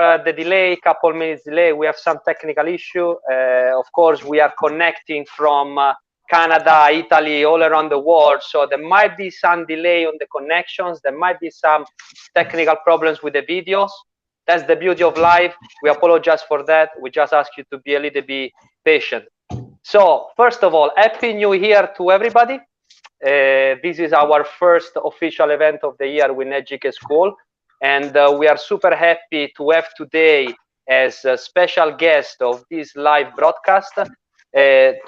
the delay, couple minutes delay. We have some technical issue. Of course, we are connecting from Canada, Italy, all around the world. So there might be some delay on the connections. There might be some technical problems with the videos. That's the beauty of live. We apologize for that. We just ask you to be a little bit patient. So first of all, Happy New Year to everybody. This is our first official event of the year with NetGK School. And we are super happy to have today as a special guest of this live broadcast,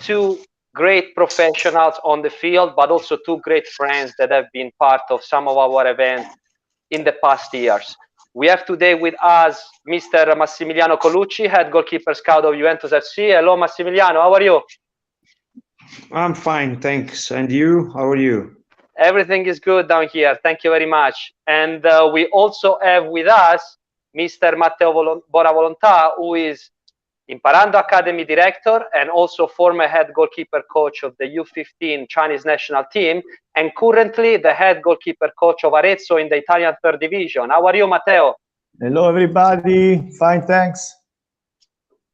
two great professionals on the field, but also two great friends that have been part of some of our events in the past years. We have today with us Mr. Massimiliano Colucci, head goalkeeper scout of Juventus FC. Hello, Massimiliano. How are you? I'm fine, thanks. And you? How are you? Everything is good down here. Thank you very much. And we also have with us Mr. Matteo Boravolontà, who is Im-Parando Academy director and also former head goalkeeper coach of the U15 Chinese national team, and currently the head goalkeeper coach of Arezzo in the Italian third division. How are you, Matteo? Hello, everybody. Fine, thanks.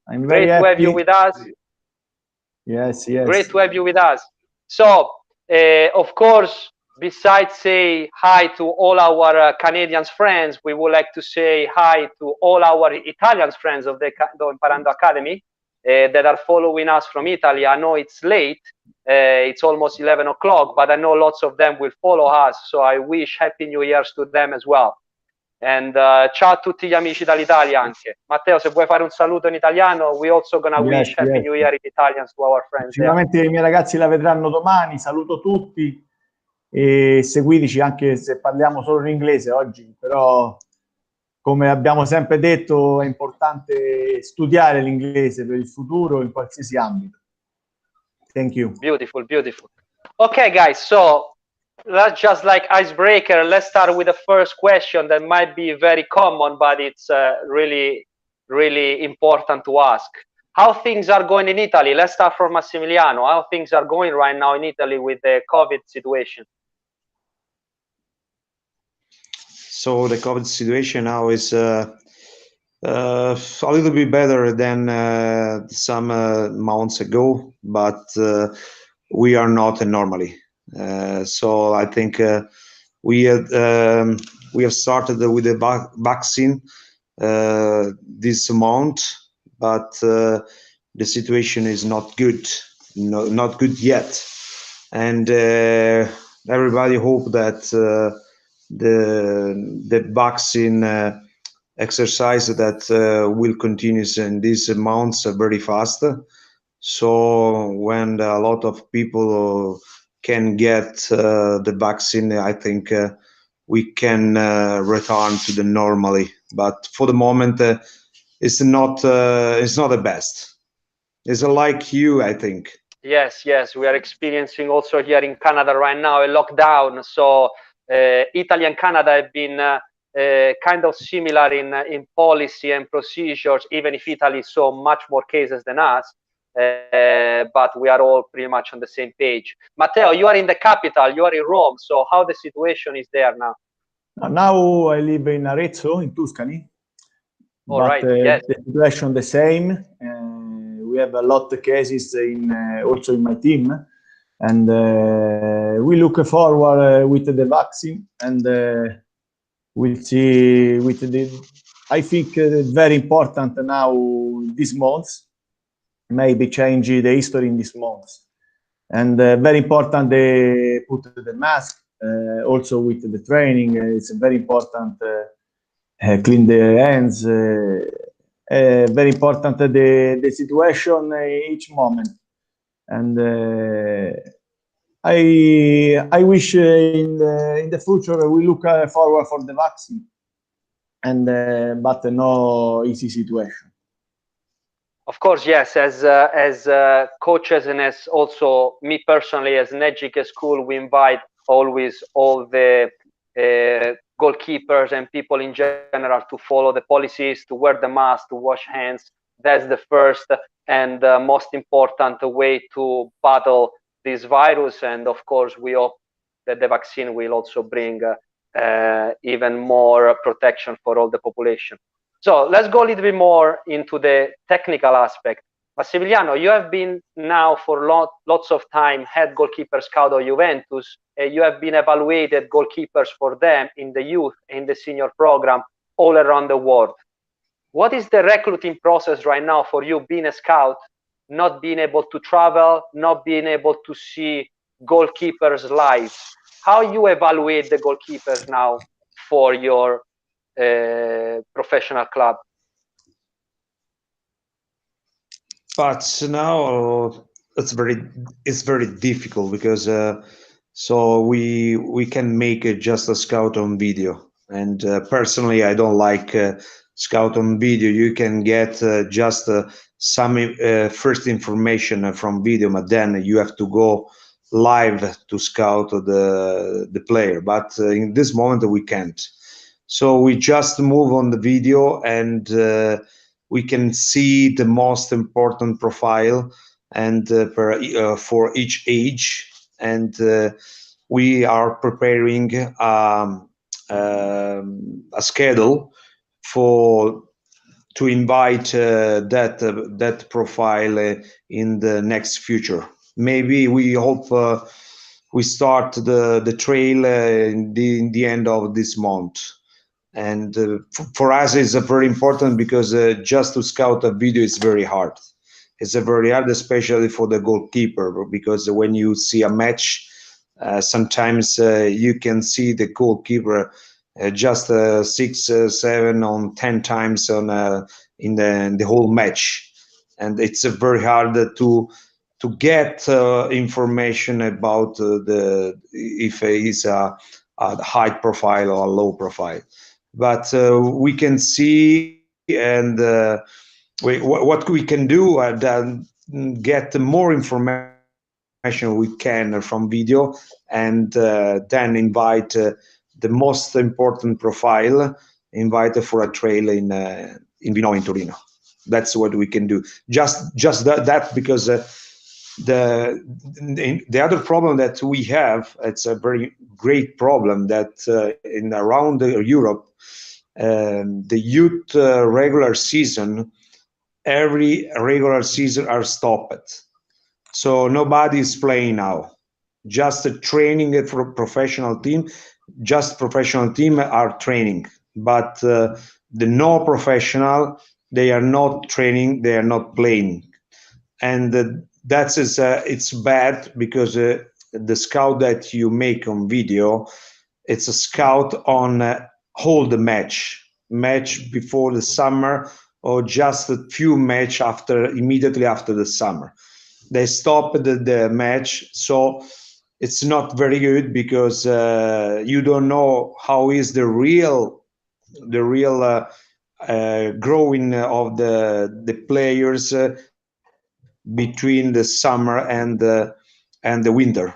I'm very happy to have you with us. Yes. Great to have you with us. So, of course, besides say hi to all our Canadian friends, we would like to say hi to all our Italian friends of the Im-Parando Academy that are following us from Italy. I know it's late, it's almost 11 o'clock, but I know lots of them will follow us, so I wish Happy New Year's to them as well. And ciao a tutti gli amici dall'Italia anche. Matteo, se vuoi fare un saluto in italiano, we also gonna wish Happy New Year in Italian to our friends. Sicuramente i miei ragazzi la vedranno domani, saluto tutti e seguiteci anche se parliamo solo in inglese oggi, però come abbiamo sempre detto è importante studiare l'inglese per il futuro in qualsiasi ambito. Thank you. Beautiful. Okay, guys, so that's just like icebreaker. Let's start with the first question that might be very common, but it's really important to ask. How things are going in Italy? Let's start from Massimiliano. How things are going right now in Italy with the COVID situation? So the COVID situation now is a little bit better than some months ago, but we are not normally. So I think we have started with the vaccine this month, but the situation is not good, not good yet, and everybody hope that the vaccine exercise that will continue in these months very fast. So when a lot of people can get the vaccine, I think we can return to the normally. But for the moment, it's not the best. It's like you, I think. Yes, we are experiencing also here in Canada right now a lockdown. So Italy and Canada have been kind of similar in policy and procedures, even if Italy saw much more cases than us. But we are all pretty much on the same page. Matteo, you are in the capital, you are in Rome, so how the situation is there now? Now I live in Arezzo, in Tuscany. All right, yes. The situation the same. We have a lot of cases also in my team, and we look forward with the vaccine, and we'll see with I think very important now this month. Maybe change the history in this month, and very important they put the mask also with the training. It's very important clean the hands. Very important the situation each moment, and I wish in the future we look forward for the vaccine, and but no easy situation. Of course, yes. As coaches and as also me personally, as NetGK School, we invite always all the goalkeepers and people in general to follow the policies, to wear the mask, to wash hands. That's the first and most important way to battle this virus. And of course, we hope that the vaccine will also bring even more protection for all the population. So let's go a little bit more into the technical aspect. Massimiliano, you have been now for lots of time head goalkeeper scout of Juventus. You have been evaluated goalkeepers for them in the youth, in the senior program, all around the world. What is the recruiting process right now for you being a scout, not being able to travel, not being able to see goalkeepers live? How you evaluate the goalkeepers now for your professional club? But now it's very difficult because so we can make just a scout on video, and personally I don't like scout on video. You can get just some first information from video, but then you have to go live to scout the player. But in this moment we can't, so we just move on the video, and we can see the most important profile and for each age, and we are preparing a schedule for to invite that profile in the next future. Maybe we hope we start the trail in the end of this month. And for us it's very important because just to scout a video is very hard. It's very hard, especially for the goalkeeper, because when you see a match, sometimes you can see the goalkeeper just 6, 7, on 10 times on in the whole match, and it's very hard to get information about if he's a high profile or a low profile. But we can see, and what we can do then get more information we can from video, and then invite the most important profile, invite for a trail in Vino in Torino. That's what we can do. Just that because the other problem that we have, it's a very great problem, that in around Europe, the youth regular season, every regular season are stopped, so nobody is playing now. Just training for a professional team, just professional team are training, but the no professional, they are not training, they are not playing, and that's it's bad because the scout that you make on video, it's a scout on whole the match before the summer, or just a few match immediately after the summer. They stop the match, so it's not very good because you don't know how is the real growing of the players between the summer and the winter.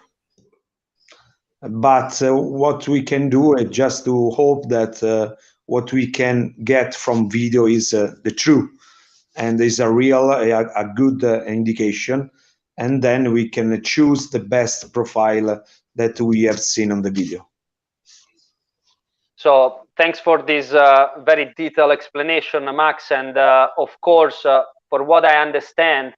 But what we can do is just to hope that what we can get from video is the truth, and is a real a good indication, and then we can choose the best profile that we have seen on the video. So thanks for this very detailed explanation, Max. And of course, for what I understand,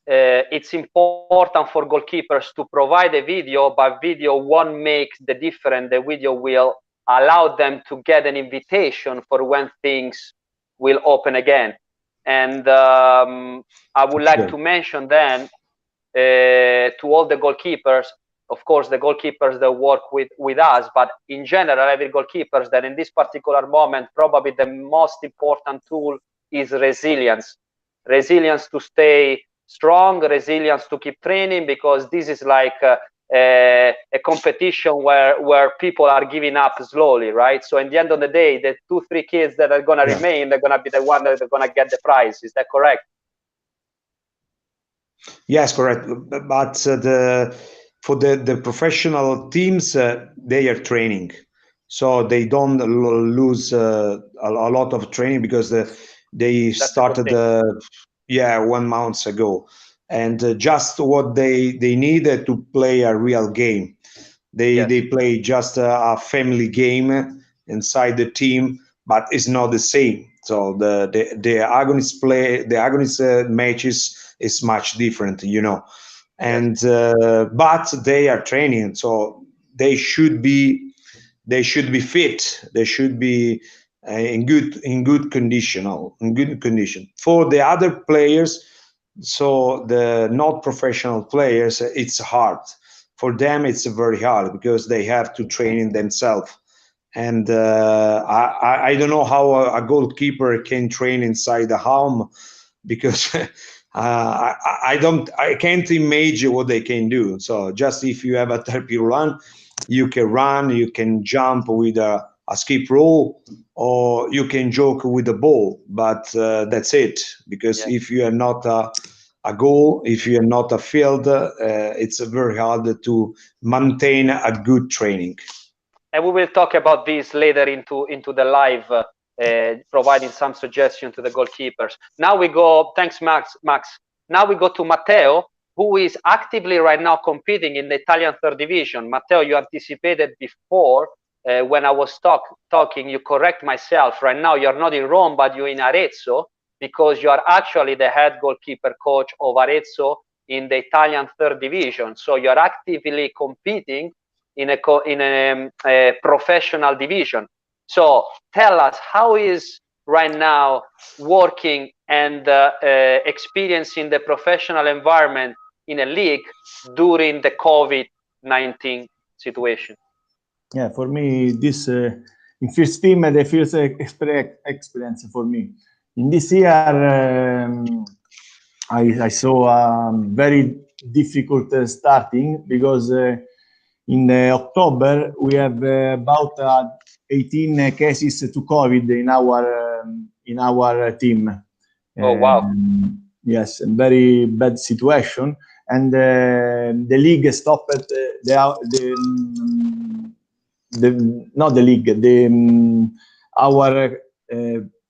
it's important for goalkeepers to provide a video, but video won't make the difference. The video will allow them to get an invitation for when things will open again. And I would like to mention then to all the goalkeepers, of course, the goalkeepers that work with us, but in general, every goalkeepers, that in this particular moment, probably the most important tool is resilience. Resilience to stay strong, resilience to keep training, because this is like a competition where people are giving up slowly, right? So in the end of the day, the 2-3 kids that are going to remain, they're going to be the one that are going to get the prize. Is that correct? Yes, correct. But for the professional teams, they are training, so they don't lose a lot of training because they started 1 month ago, and just what they needed to play a real game. They play just a family game inside the team, but it's not the same. So the agonist matches is much different, you know, and but they are training, so they should be fit. They should be in good condition. For the other players, so the not professional players, it's hard. For them, it's very hard because they have to train in themselves. And I don't know how a goalkeeper can train inside the home, because I can't imagine what they can do. So just if you have a therapy run, you can jump with a skip rope, or you can joke with the ball, but that's it. Because if you are not a goal, if you are not a field, it's very hard to maintain a good training. And we will talk about this later into the live, providing some suggestion to the goalkeepers. Now we go, thanks Max. Now we go to Matteo, who is actively right now competing in the Italian third division. Matteo, you anticipated before when I was talking, you correct myself. Right now you're not in Rome, but you're in Arezzo, because you are actually the head goalkeeper coach of Arezzo in the Italian third division. So you're actively competing in a professional division. So tell us, how is right now working and experiencing the professional environment in a league during the COVID-19 situation? Yeah, for me, this in first team, the first experience for me. In this year, I saw a very difficult starting, because in October we have about 18 cases to COVID in our team. Oh wow! Yes, a very bad situation, and the league stopped our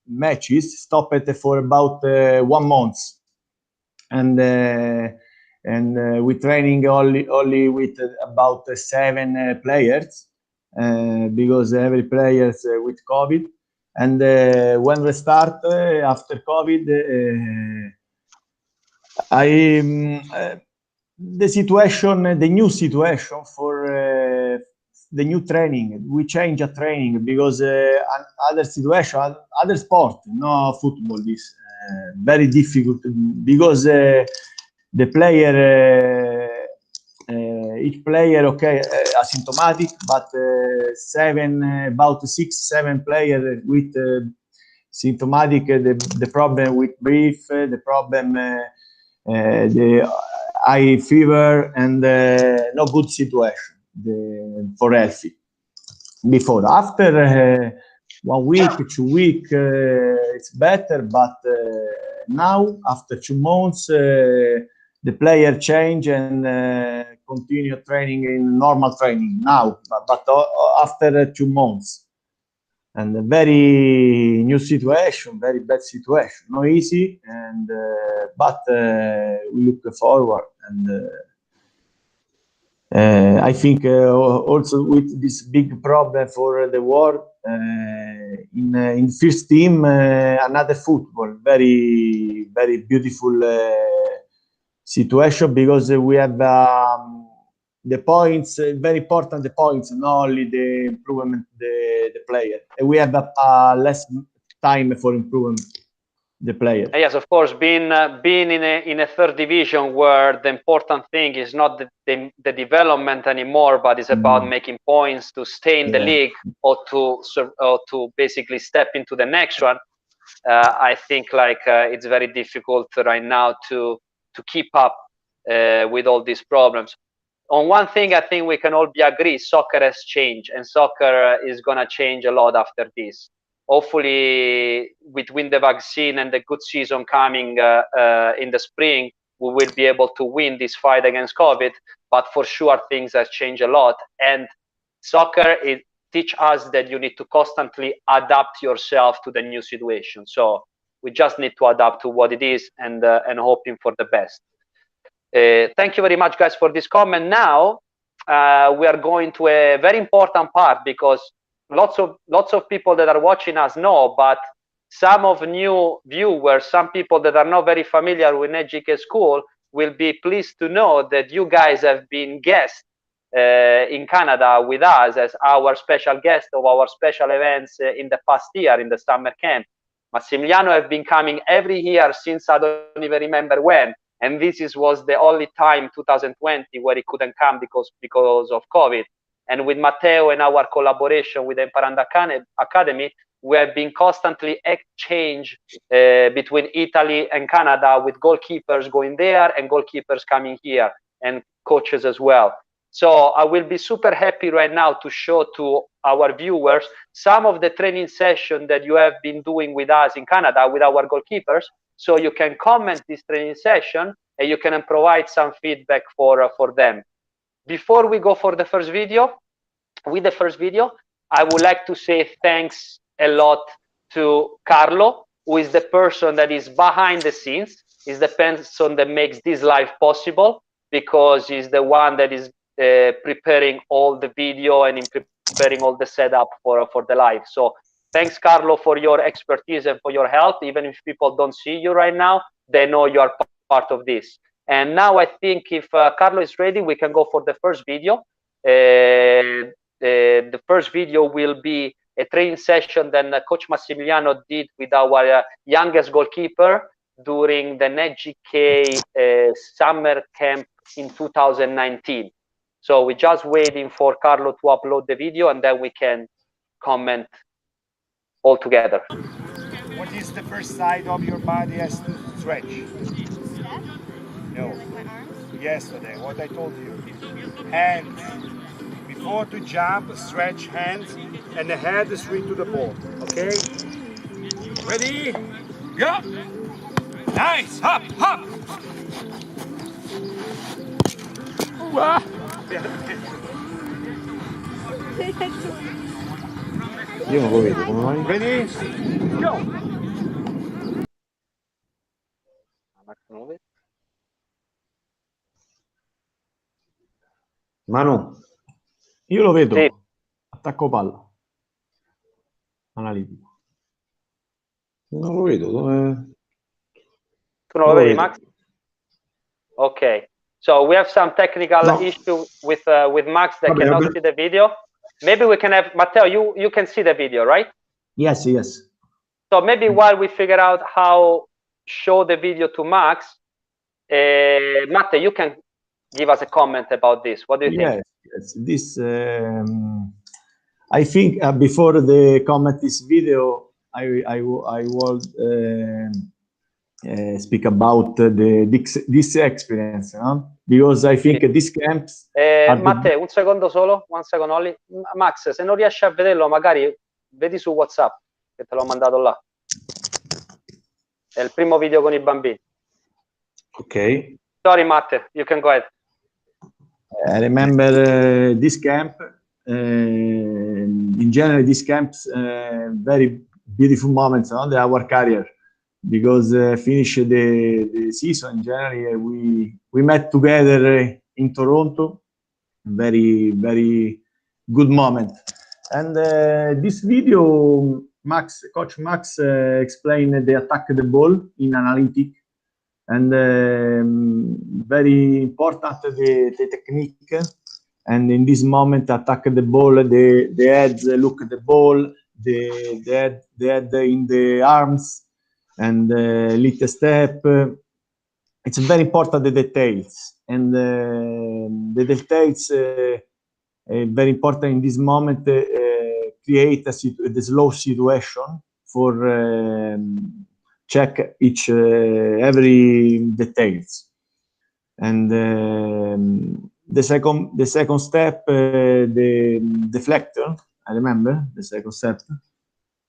matches stopped for about 1 month, and we're training only with about 7 players, because every player is with COVID. And when we start after COVID, the new situation for the new training, we change a training, because other situation, other sport, no football, is very difficult, because the player, each player, okay, asymptomatic, but about 6-7 players with symptomatic, the problem with breath, the problem, the high fever, and no good situation for healthy. Before, after 1 week, 2 weeks, it's better, but now after 2 months, the player change and continue training in normal training now, but after 2 months. And a very new situation, very bad situation, no easy, and but we look forward, and I think also with this big problem for the world, in first team, another football, very beautiful situation, because we have the points, very important, the points, not only the improvement the player. And we have less time for improvement the player. Yes, of course, being in a third division, where the important thing is not the development anymore, but it's about making points to stay in the league, or to basically step into the next one. I think it's very difficult right now to keep up with all these problems. On one thing, I think we can all be agree: soccer has changed, and soccer is gonna change a lot after this. Hopefully, between the vaccine and the good season coming in the spring, we will be able to win this fight against COVID. But for sure, things have changed a lot, and soccer teach us that you need to constantly adapt yourself to the new situation. So we just need to adapt to what it is, and hoping for the best. Thank you very much, guys, for this comment. Now we are going to a very important part, because lots of people that are watching us know, but some of new viewers, some people that are not very familiar with NetGK School will be pleased to know that you guys have been guests in Canada with us as our special guest of our special events in the past year in the summer camp. Massimiliano have been coming every year since I don't even remember when, and was the only time, 2020, where he couldn't come because of COVID. And with Matteo and our collaboration with the Im-Parando Academy, we have been constantly exchange between Italy and Canada, with goalkeepers going there and goalkeepers coming here, and coaches as well. So I will be super happy right now to show to our viewers some of the training sessions that you have been doing with us in Canada with our goalkeepers. So you can comment this training session and you can provide some feedback for them. Before we go for the first video, I would like to say thanks a lot to Carlo, who is the person that is behind the scenes, is the person that makes this live possible, because he's the one that is preparing all the video and preparing all the setup for the live. So thanks, Carlo, for your expertise and for your help. Even if people don't see you right now, they know you are part of this. And now I think if Carlo is ready, we can go for the first video. The first video will be a training session that Coach Massimiliano did with our youngest goalkeeper during the NetGK summer camp in 2019. So we're just waiting for Carlo to upload the video, and then we can comment all together. What is the first side of your body has to stretch? No. Yesterday, what I told you. Hands. Before to jump, stretch hands, and the head straight to the ball. Okay? Ready? Go! Nice! Hop! Hop! Wow. Io non lo vedo, come mai? Ready? Go! Manu, Io lo vedo. Sì. Attacco palla. Analitico. non lo vedo. Dove... Tu non lo vedi, Max? Okay. So we have some technical issue with Max that cannot see the video. Maybe we can have Matteo. You can see the video, right? Yes, yes. So maybe while we figure out how show the video to Max, Matteo, you can give us a comment about this. What do you think? Yes. This I think before the comment this video, I will speak about this experience, no? Because I think these camps. Matteo, un secondo solo, one second only. Max, se non riesci a vederlo, magari vedi su WhatsApp, che te l'ho mandato là. È il primo video con i bambini. Ok. Sorry, Matteo, you can go ahead. I remember this camp. In general, these camps very beautiful moments on our career, because finish the season in January, we met together in Toronto. Very good moment. And this video, Coach Max explained the attack the ball in analytic, and very important the technique. And in this moment, attack the ball, the head look at the ball, the head in the arms, and little step. It's very important, the details. And the details very important in this moment, create the slow situation for check every details. And the second step, the deflector. I remember the second step,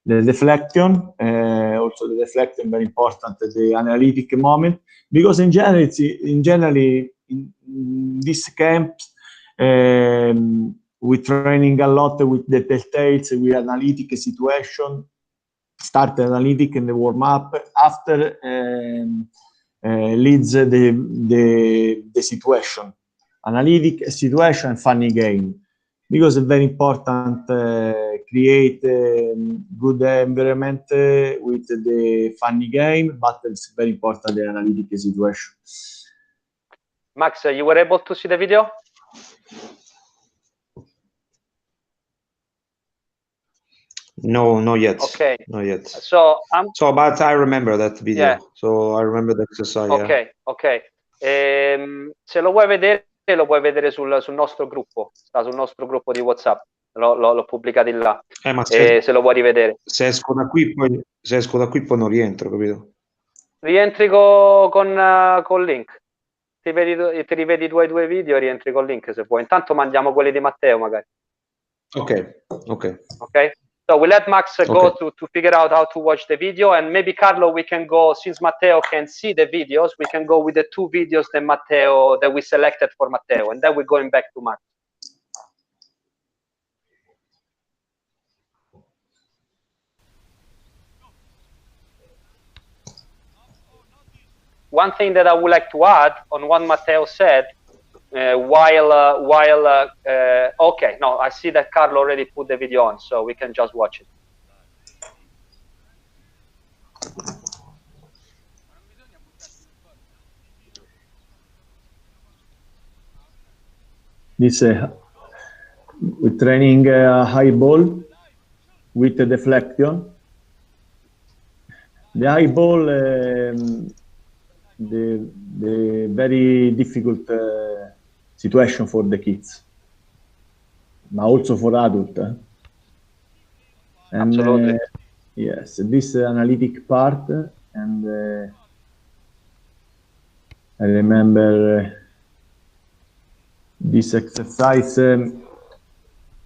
the deflection. Also, the deflection very important. The analytic moment, because in general, in this camp, we training a lot with the details, with analytic situation. Start analytic in the warm up. After leads the situation. Analytic situation, funny game, because it's very important create good environment with the funny game, but it's very important the analytic situation. Max, you were able to see the video? No, not yet. Okay. Not yet. So but I remember that video. Yeah. So I remember the exercise. Ok, Yeah. ok. Se lo vuoi vedere sul nostro gruppo, sta sul nostro gruppo di WhatsApp, l'ho pubblicato in là, Ma se lo vuoi rivedere. Se esco da qui poi non rientro, capito? Rientri con il link. Ti rivedi i tuoi 2 video e rientri col link se vuoi. Intanto mandiamo quelli di Matteo magari. Ok. Okay? So we let Max go to figure out how to watch the video, and maybe Carlo, we can go, since Matteo can see the videos, we can go with the 2 videos that we selected for Matteo, and then we're going back to Max. One thing that I would like to add on what Matteo said, okay, no, I see that Carlo already put the video on, so we can just watch it. This we're training a high ball with the deflection. The high ball, the very difficult situation for the kids, but also for adults. And, Absolutely. Yes, this analytic part, and I remember this exercise.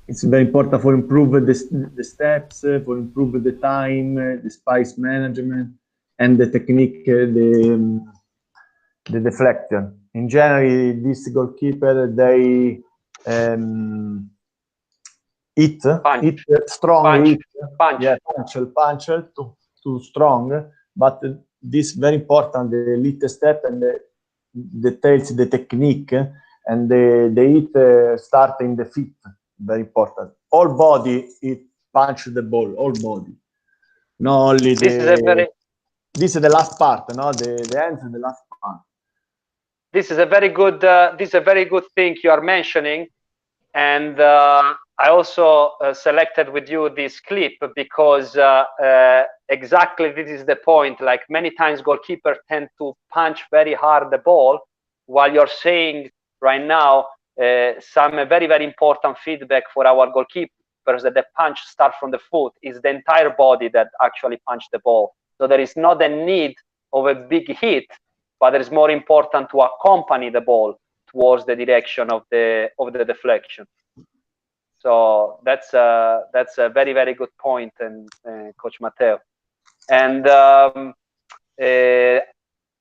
It's very important for improve the steps, for improve the time, the space management, and the technique, the deflection. In general, this goalkeeper, they hit strong, punch too strong. But this very important, the little step and the details, the technique, and the hit starting the feet. Very important. All body, it punch the ball. All body. Not only this is the last part. No, the hands is the last part. This is a very good. This is a very good thing you are mentioning, and I also selected with you this clip because exactly this is the point. Like many times, goalkeepers tend to punch very hard the ball, while you're saying right now. Some very, very important feedback for our goalkeepers that the punch starts from the foot is the entire body that actually punch the ball. So there is not a need of a big hit, but it is more important to accompany the ball towards the direction of the deflection. So that's a very, very good point, and Coach Matteo. And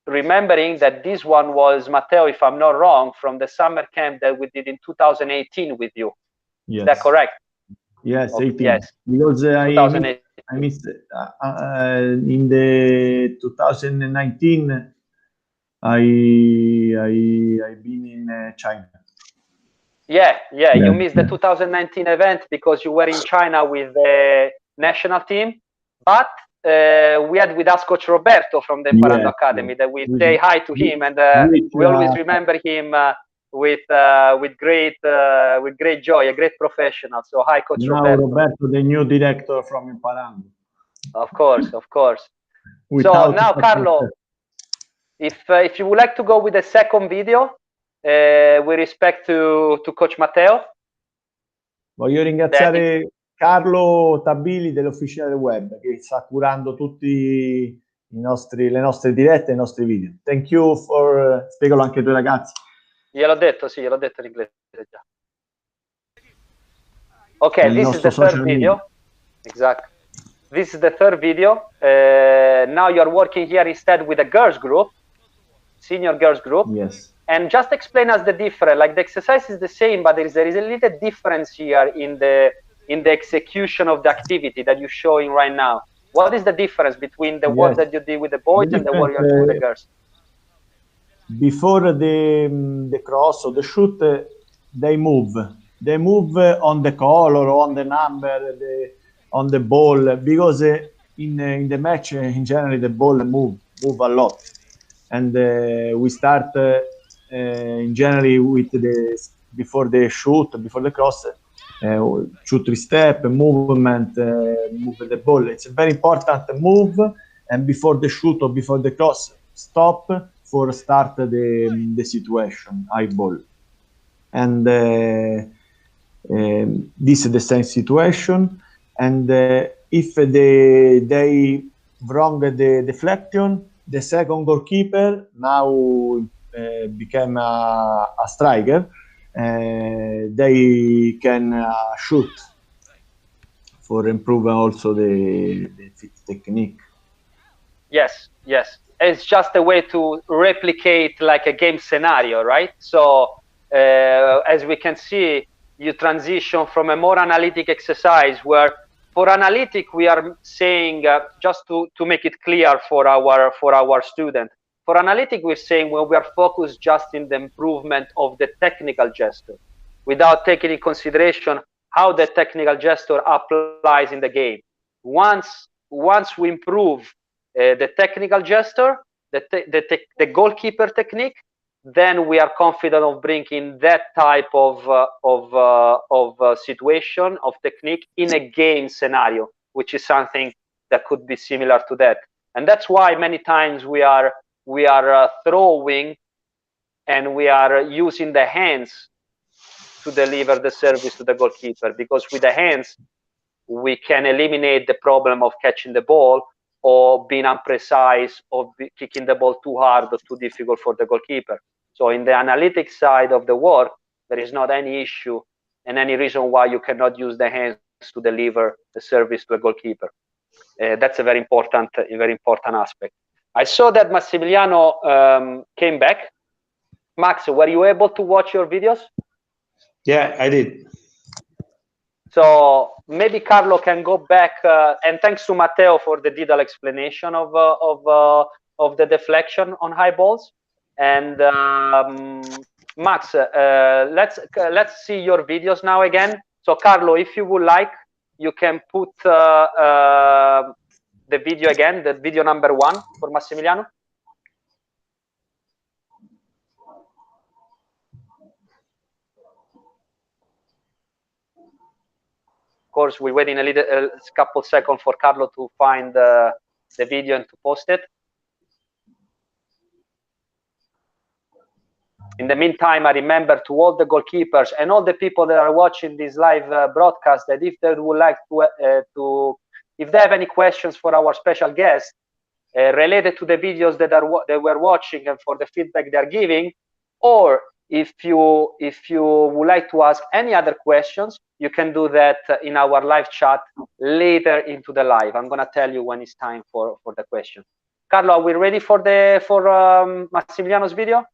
remembering that this one was, Matteo, if I'm not wrong, from the summer camp that we did in 2018 with you. Yes. Is that correct? Yes, 18. Yes. Because I missed in the 2019. I've been in China. Yeah. You missed the 2019 event because you were in China with the national team, but we had with us Coach Roberto from the Im-Parando Academy that we say hi to him, and we always remember him with great joy, a great professional. So hi, Coach Roberto, the new director from Im-Parando. Of course. So now, Carlo, if you would like to go with the second video, with respect to Coach Matteo. Voglio ringraziare Carlo Tabili dell'Officina del Web, che sta curando tutti le nostre dirette e i nostri video. Thank you for... Spiegalo anche ai tuoi ragazzi. Gliel'ho detto in inglese già. Okay, this is the third video. Exactly. This is the third video. Now you're working here instead with a girls group, senior girls group. Yes. And just explain us the difference. Like the exercise is the same, but there is a little difference here in the execution of the activity that you're showing right now. What is the difference between the work that you did with the boys and the work you're doing with the girls? Before the cross or the shoot, they move. they move on the color, on the number, on the ball, because in the match, in general, the ball move a lot. And we start in general with before the shoot, before the cross, 2-3 step movement, move the ball. It's a very important move, and before the shoot or before the cross, stop for start the situation, high ball. And this is the same situation. And if they wrong the deflection, the second goalkeeper now became a striker. They can shoot for improve also the fit technique. Yes, yes. It's just a way to replicate like a game scenario, right? So as we can see, you transition from a more analytic exercise where for analytic, we are saying, just to make it clear for our student, for analytic, we're saying when we are focused just in the improvement of the technical gesture, without taking in consideration how the technical gesture applies in the game. Once we improve the technical gesture, the goalkeeper technique, then we are confident of bringing that type of situation, of technique in a game scenario, which is something that could be similar to that. And that's why many times we are throwing and we are using the hands to deliver the service to the goalkeeper, because with the hands we can eliminate the problem of catching the ball or being imprecise or kicking the ball too hard or too difficult for the goalkeeper. So in the analytic side of the work, there is not any issue and any reason why you cannot use the hands to deliver the service to a goalkeeper. That's a very important aspect. I saw that Massimiliano came back. Max, were you able to watch your videos? Yeah, I did. So maybe Carlo can go back, and thanks to Matteo for the detailed explanation of the deflection on high balls. And Max, let's see your videos now again. So Carlo, if you would like, you can put the video again, the video number 1 for Massimiliano. Of course, we're waiting a couple seconds for Carlo to find the video and to post it. In the meantime, I remember to all the goalkeepers and all the people that are watching this live broadcast that if they would like to if they have any questions for our special guest related to the videos that they were watching and for the feedback they are giving, or if you would like to ask any other questions, you can do that in our live chat later into the live. I'm gonna tell you when it's time for the question. Carlo, are we ready for Massimiliano's video?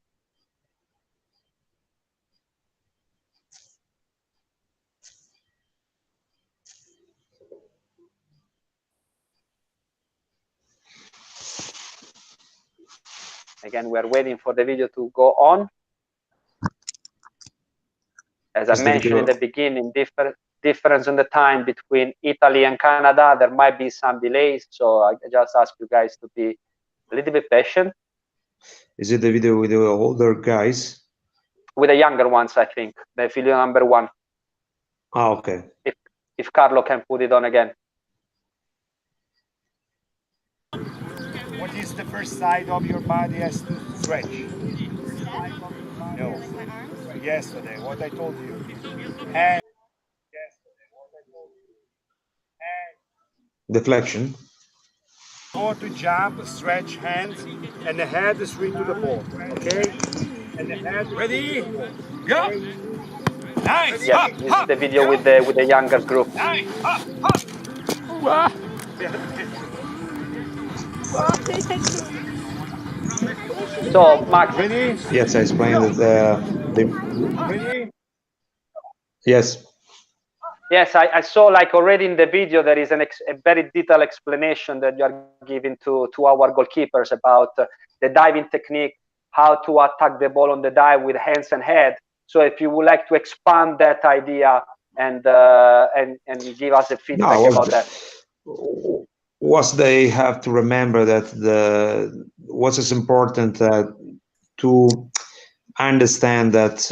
Again, we are waiting for the video to go on. As I mentioned in the beginning, difference in the time between Italy and Canada, there might be some delays. So I just ask you guys to be a little bit patient. Is it the video with the older guys? With the younger ones, I think. The video number 1. Ah, okay. If Carlo can put it on again. What is the first side of your body has to stretch? No. Yesterday, what I told you. And yesterday, what I told you. And Deflection. go to jump, stretch hands, and the head swing to the ball. Okay? And the head ready? Go! Nice! Yeah, this is the video with the younger group. Nice! So, Max. Ready? Yes, I explained that Ready? Yes. Yes, I saw like already in the video there is a very detailed explanation that you are giving to our goalkeepers about the diving technique, how to attack the ball on the dive with hands and head. So if you would like to expand that idea and give us a feedback about that. What they have to remember that what is important to understand that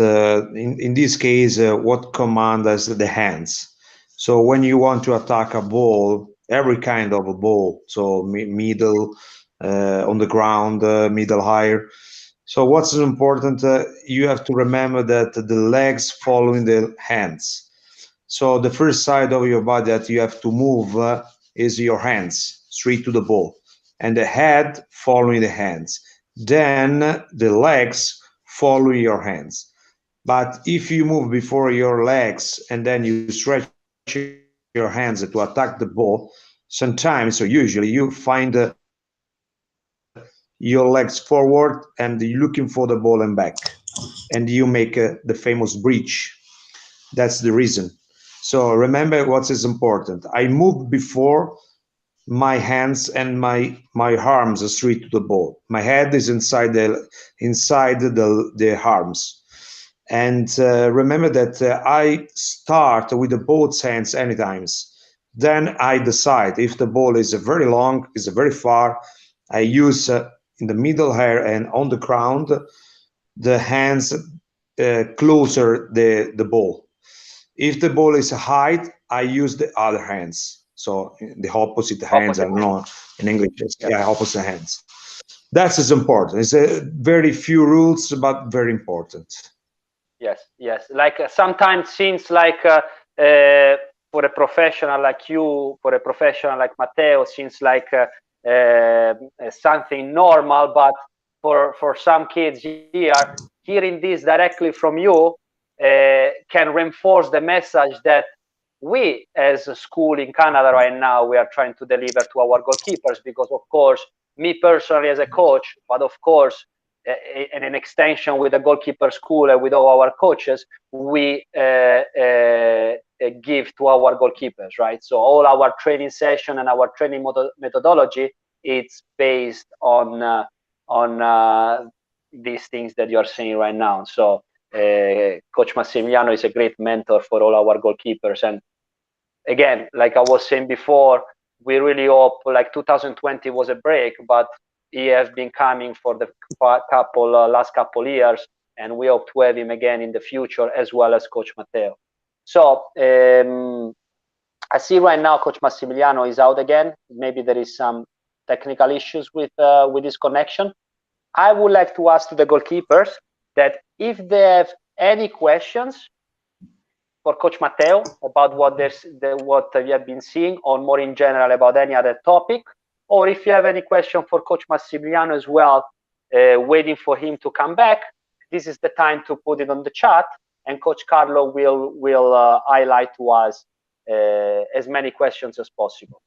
in this case, what command is the hands. So when you want to attack a ball, every kind of a ball, so middle, on the ground, middle, higher. So what's important, you have to remember that the legs following the hands. So the first side of your body that you have to move is your hands straight to the ball, and the head following the hands. Then the legs follow your hands. But if you move before your legs and then you stretch your hands to attack the ball, sometimes or usually you find your legs forward and you're looking for the ball and back, and you make the famous breach. That's the reason. So remember what is important. I move before my hands and my arms are straight to the ball. My head is inside the arms. And remember that I start with both hands anytime. Then I decide if the ball is very long, is very far. I use in the middle here and on the ground the hands closer the ball. If the ball is high, I use the other hands. So the opposite hands, I don't know in English, yeah, opposite hands. That is important. It's very few rules, but very important. Yes. Like sometimes seems like for a professional like you, for a professional like Matteo, seems like something normal, but for some kids here, hearing this directly from you can reinforce the message that we as a school in Canada right now, we are trying to deliver to our goalkeepers, because of course, me personally as a coach, but of course, in an extension with the goalkeeper school and with all our coaches, we give to our goalkeepers, right? So all our training session and our training methodology, it's based on these things that you are saying right now. So Coach Massimiliano is a great mentor for all our goalkeepers. And again, like I was saying before, we really hope, like 2020 was a break, but he has been coming for the last couple years, and we hope to have him again in the future, as well as Coach Matteo. So I see right now Coach Massimiliano is out again. Maybe there is some technical issues with his connection. I would like to ask to the goalkeepers that if they have any questions for Coach Matteo about what you have been seeing, or more in general about any other topic, or if you have any question for Coach Massimiliano as well, waiting for him to come back, this is the time to put it on the chat, and Coach Carlo will highlight to us as many questions as possible.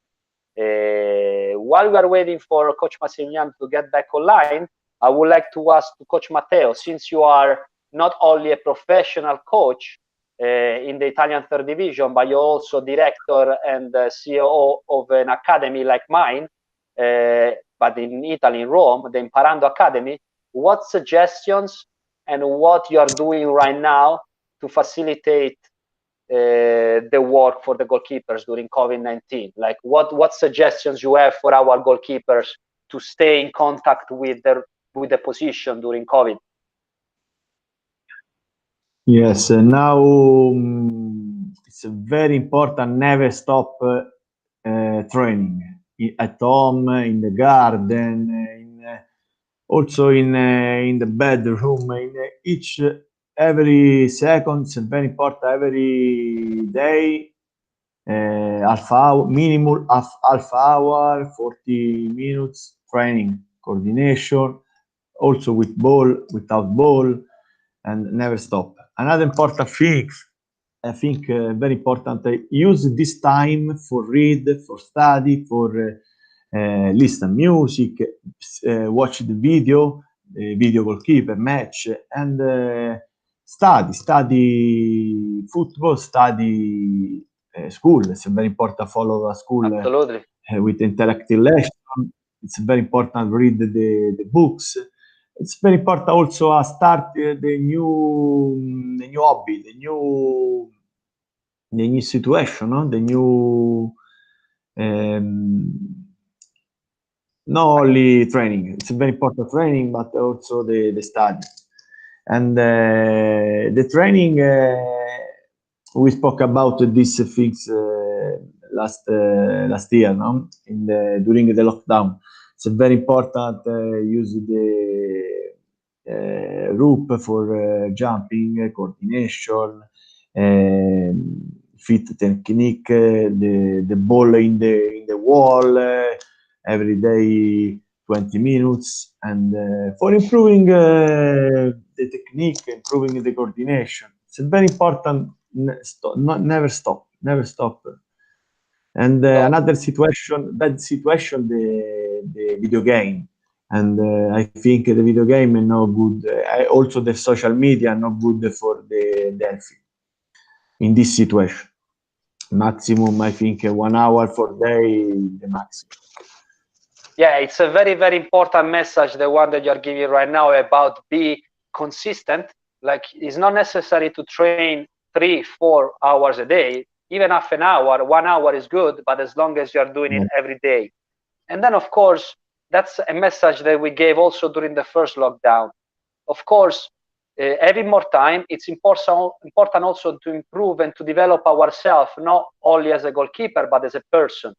While we are waiting for Coach Massimiliano to get back online, I would like to ask to Coach Matteo, since you are not only a professional coach in the Italian third division, but you're also director and CEO of an academy like mine, but in Italy, in Rome, the Im-Parando Academy. What suggestions and what you are doing right now to facilitate the work for the goalkeepers during COVID-19? Like what suggestions you have for our goalkeepers to stay in contact with the position during COVID? Yes, now it's very important, never stop training at home, in the garden, also in the bedroom, in every second. It's very important, every day, half hour, minimum half hour, 40 minutes training, coordination, also with ball, without ball, and never stop. Another important thing, I think very important, use this time for read, for study, for listen music, watch the video goalkeeper match, and study football, study school. It's very important, follow a school with interactive lesson. It's very important, read the books. it's very important also to start the new hobby, the new situation, no? The new not only training. It's very important training, but also the study. And the training, we spoke about these things last year, no? During the lockdown. It's very important use the rope for jumping, coordination, fit technique, the ball in the wall every day, 20 minutes, and for improving the technique, improving the coordination. It's very important. Never stop. And another situation, bad situation, the video game. And I think the video game is not good. Also, the social media are not good for the health in this situation. Maximum, I think, 1 hour per day, the maximum. Yeah, it's a very, very important message, the one that you're giving right now about be consistent. Like, it's not necessary to train 3-4 hours a day. Even half an hour, 1 hour is good, but as long as you're doing it every day. And then, of course, that's a message that we gave also during the first lockdown. Of course, having more time, it's important also to improve and to develop ourselves, not only as a goalkeeper, but as a person.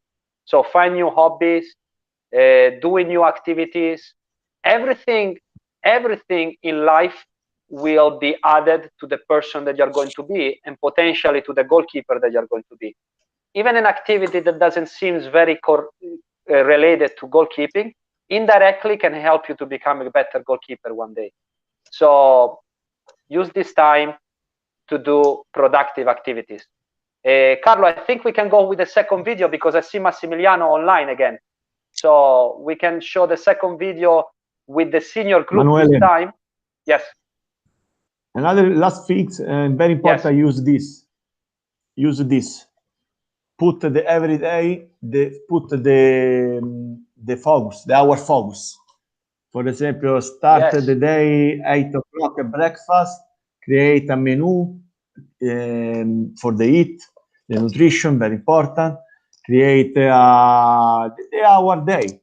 So find new hobbies, doing new activities. Everything in life will be added to the person that you're going to be, and potentially to the goalkeeper that you're going to be. Even an activity that doesn't seem very related to goalkeeping indirectly can help you to become a better goalkeeper one day. So use this time to do productive activities. Carlo, I think we can go with the second video because I see Massimiliano online again. So we can show the second video with the senior group this time. Yes. Another last fix, very important. Yes. Use this. Put the everyday. Put the focus. Our focus. For example, start the day 8 o'clock at breakfast. Create a menu for the eat, the nutrition, very important. Create our day.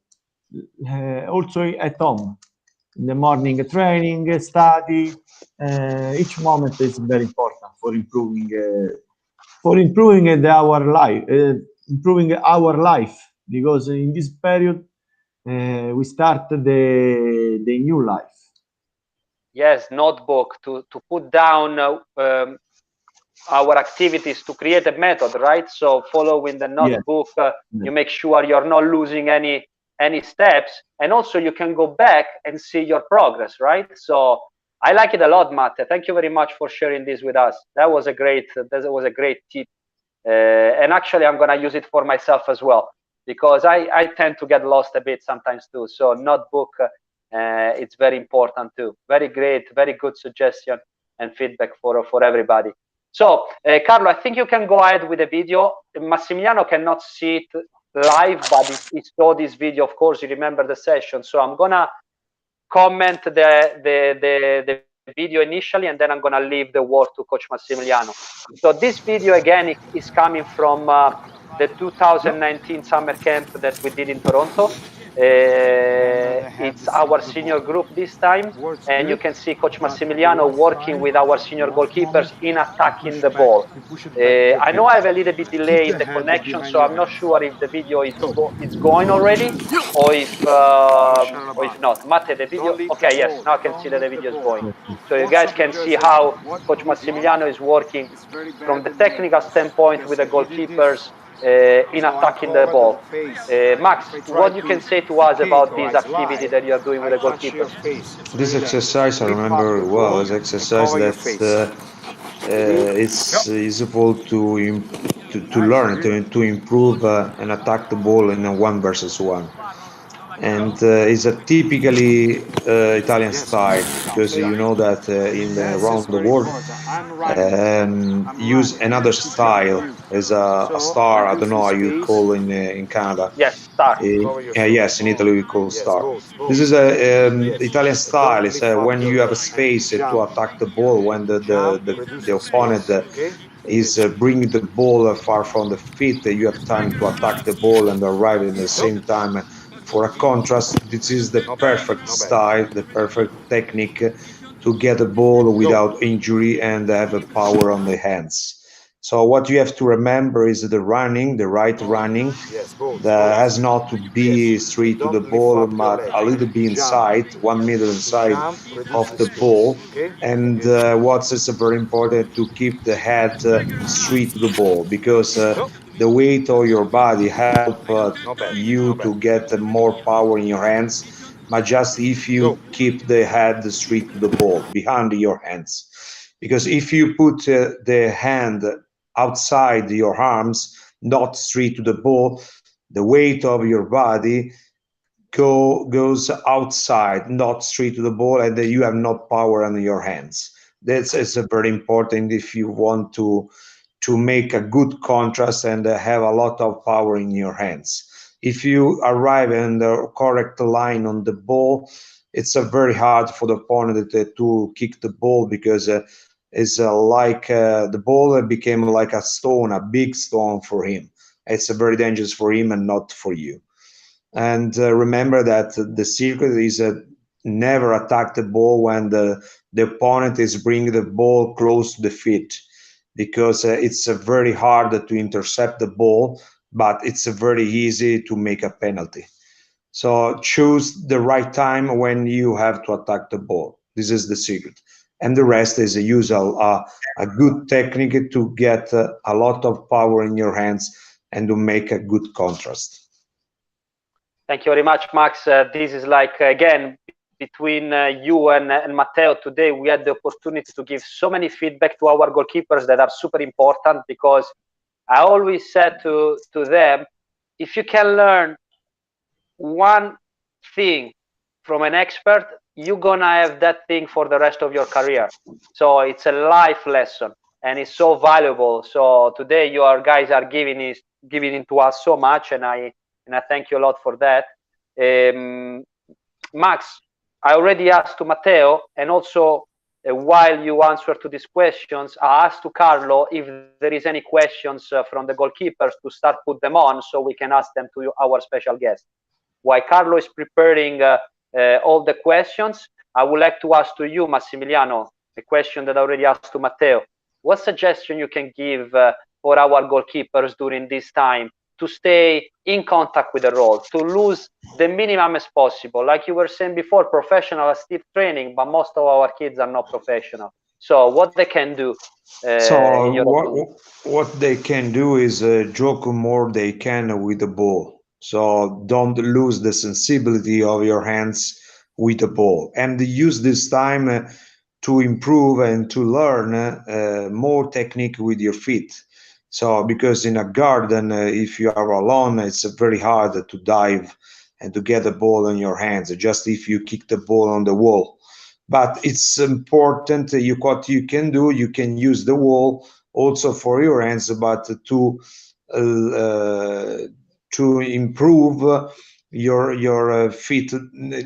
Also at home. In the morning, training, study. Each moment is very important for improving our life. Because in this period we start the new life. Yes, notebook to put down our activities, to create a method, right? So following the notebook, you make sure you're not losing any steps, and also you can go back and see your progress, right? So I like it a lot, Matte. Thank you very much for sharing this with us. That was a great tip, and actually I'm gonna use it for myself as well, because I tend to get lost a bit sometimes too. So notebook, it's very important too. Very great, very good suggestion and feedback for everybody. So Carlo, I think you can go ahead with the video. Massimiliano cannot see it live, but he saw this video, of course. You remember the session, so I'm gonna comment the video initially, and then I'm gonna leave the word to Coach Massimiliano. So this video again is coming from the 2019 summer camp that we did in Toronto. It's our senior group this time, and you can see Coach Massimiliano working with our senior goalkeepers in attacking the ball. I know I have a little bit delay in the connection, so I'm not sure if the video is going already, or if not. Matte, the video, okay, yes, now I can see that the video is going. So you guys can see how Coach Massimiliano is working from the technical standpoint with the goalkeepers in attacking the ball. Max, what you can say to us about this activity that you are doing with the goalkeepers? This exercise, I remember well, is exercise that it's useful to learn, to improve and attack the ball in a 1 versus 1. and is a typically Italian style, because you know that around the world use another style as a star. I don't know how you call in Canada. Yes, star. Yes, in Italy we call star. This is a Italian style. It's when you have a space to attack the ball, when the opponent is bringing the ball far from the feet. You have time to attack the ball and arrive in the same time. For a contrast, this is the perfect style, the perfect technique to get the ball without injury and have a power on the hands. So what you have to remember is the running, the right running, that has not to be straight to the ball, but a little bit inside, 1 meter inside of the ball. And what's also very important to keep the head straight to the ball, because the weight of your body help you to get more power in your hands. But just if you keep the head straight to the ball, behind your hands, because if you put the hand outside your arms, not straight to the ball, the weight of your body goes outside, not straight to the ball, and you have no power on your hands. That's is very important if you want to make a good contrast and have a lot of power in your hands. If you arrive in the correct line on the ball, it's very hard for the opponent to kick the ball, because it's like the ball became like a stone, a big stone for him. It's very dangerous for him and not for you. And remember that the secret is never attack the ball when the opponent is bringing the ball close to the feet, because it's very hard to intercept the ball, but it's very easy to make a penalty. So choose the right time when you have to attack the ball. This is the secret. And the rest is a usual, a good technique to get a lot of power in your hands and to make a good contrast. Thank you very much, Max. This is like, again, between you and Matteo today, we had the opportunity to give so many feedback to our goalkeepers that are super important, because I always said to them, if you can learn one thing from an expert, you're gonna have that thing for the rest of your career. So it's a life lesson, and it's so valuable. So today you guys are giving it to us so much, and I thank you a lot for that. Max, I already asked to Matteo, and also while you answer to these questions, I asked to Carlo if there is any questions from the goalkeepers to start put them on, so we can ask them to our special guest. While Carlo is preparing all the questions, I would like to ask to you, Massimiliano, a question that I already asked to Matteo. What suggestion you can give for our goalkeepers during this time to stay in contact with the role, to lose the minimum as possible? Like you were saying before, professional stiff training, but most of our kids are not professional. So what they can do? So what they can do is joke more they can with the ball. So don't lose the sensibility of your hands with the ball, and use this time to improve and to learn more technique with your feet. So because in a garden, if you are alone, it's very hard to dive and to get the ball in your hands, just if you kick the ball on the wall. But it's important, what you can do, you can use the wall also for your hands, but to improve your feet,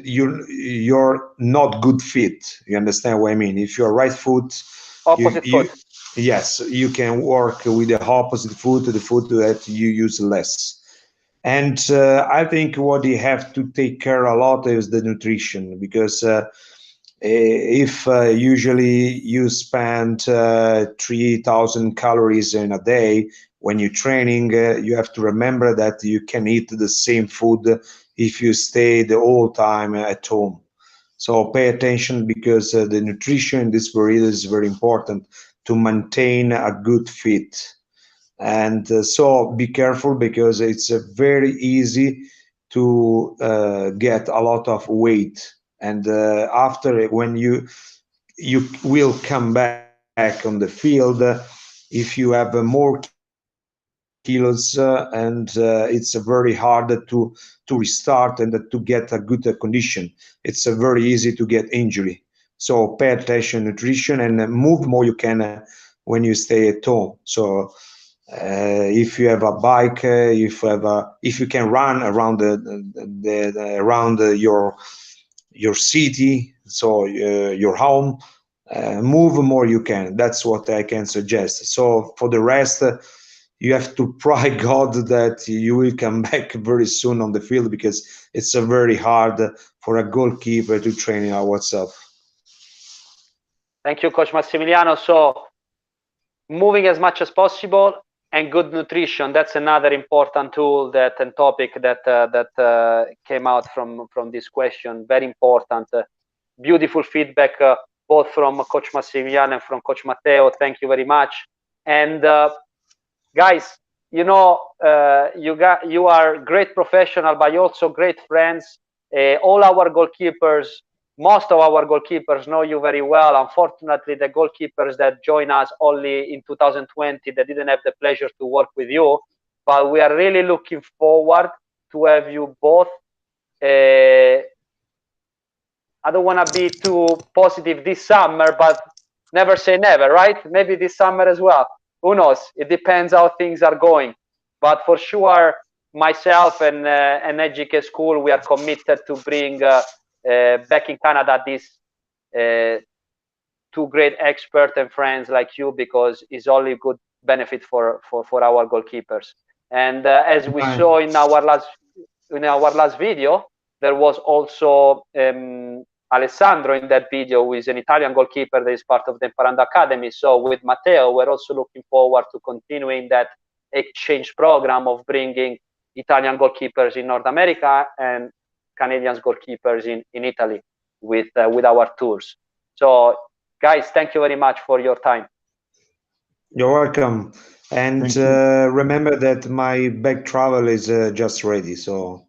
your not good feet. You understand what I mean? If you're right foot, opposite foot. Yes, you can work with the opposite foot, the foot that you use less. And I think what you have to take care a lot is the nutrition, because if usually you spend 3,000 calories in a day when you're training, you have to remember that you can eat the same food if you stay the whole time at home. So pay attention, because the nutrition in this period is very important to maintain a good fit. And so be careful, because it's very easy to get a lot of weight. And after, when you will come back on the field, if you have more kilos, and it's very hard to restart and to get a good condition. It's very easy to get injury. So pay attention nutrition and move more you can when you stay at home. So if you have a bike, if you can run around your city, so your home, move more you can. That's what I can suggest. So for the rest, you have to pray God that you will come back very soon on the field, because it's very hard for a goalkeeper to train ourselves. Thank you, Coach Massimiliano. So moving as much as possible and good nutrition, that's another important tool and topic that came out from this question. Very important. Beautiful feedback both from Coach Massimiliano and from Coach Matteo. Thank you very much. And guys, you know, you are great professional, but you're also great friends. All our goalkeepers, most of our goalkeepers know you very well. Unfortunately, the goalkeepers that join us only in 2020, they didn't have the pleasure to work with you, but we are really looking forward to have you both. I don't want to be too positive this summer, but never say never, right? Maybe this summer as well. Who knows? It depends how things are going. But for sure, myself and EGK School, we are committed to bring back in Canada these two great experts and friends like you, because it's only good benefit for our goalkeepers. And as we saw in our last video, there was also Alessandro in that video, who is an Italian goalkeeper that is part of the Im-Parando Academy. So with Matteo, we're also looking forward to continuing that exchange program of bringing Italian goalkeepers in North America and Canadian goalkeepers in Italy with our tours. So guys, thank you very much for your time. You're welcome. And remember that my back travel is just ready. So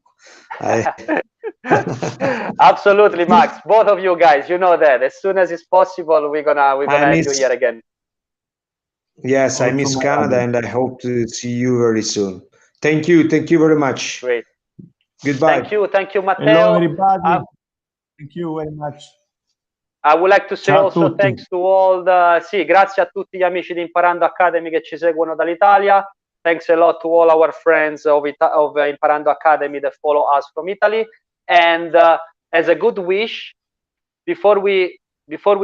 absolutely, Max. Both of you guys, you know that as soon as it's possible, we're gonna have you here again. Yes, I miss Canada, and I hope to see you very soon. Thank you very much. Great. Goodbye. Thank you, Matteo. Hello, everybody. Thank you very much. I would like to say Ciao also thanks to all grazie a tutti gli amici di Im-Parando Academy che ci seguono dall'Italia. Thanks a lot to all our friends of Im-Parando Academy that follow us from Italy. And as a good wish, before we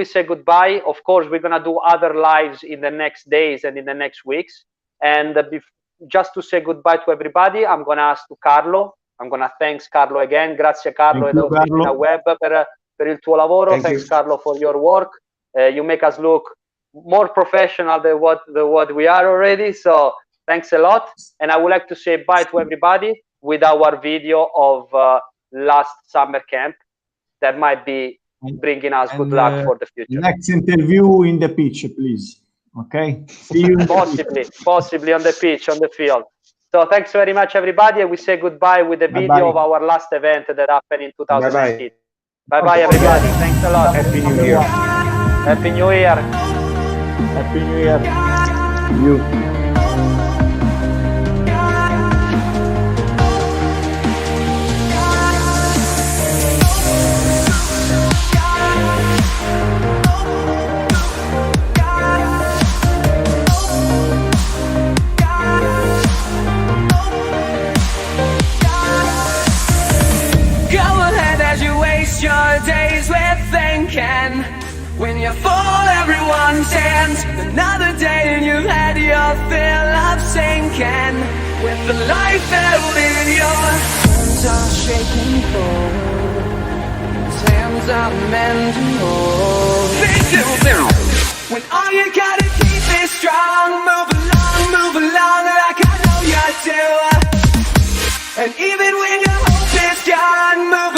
say goodbye, of course, we're going to do other lives in the next days and in the next weeks. And just to say goodbye to everybody, I'm going to ask to Carlo. I'm going to thanks Carlo again. Grazie Carlo ed Officina Web per il tuo lavoro. Thanks Carlo for your work. You make us look more professional than what we are already. So thanks a lot. And I would like to say bye to everybody with our video of last summer camp that might be bringing us good luck for the future. Next interview in the pitch, please. Okay. See you. Possibly on the pitch, on the field. So thanks very much, everybody. And we say goodbye with the video of our last event that happened in 2019. Bye-bye, everybody. Thanks a lot. Happy New Year. Happy New Year. Happy New Year. You. Your days with thinking. When you fall, everyone stands. Another day and you've had your fill of sinking. With the life held in your hands are shaking forward. His hands are meant to hold. When all you gotta keep is strong. Move along like I know you do. And even when your hope is gone, move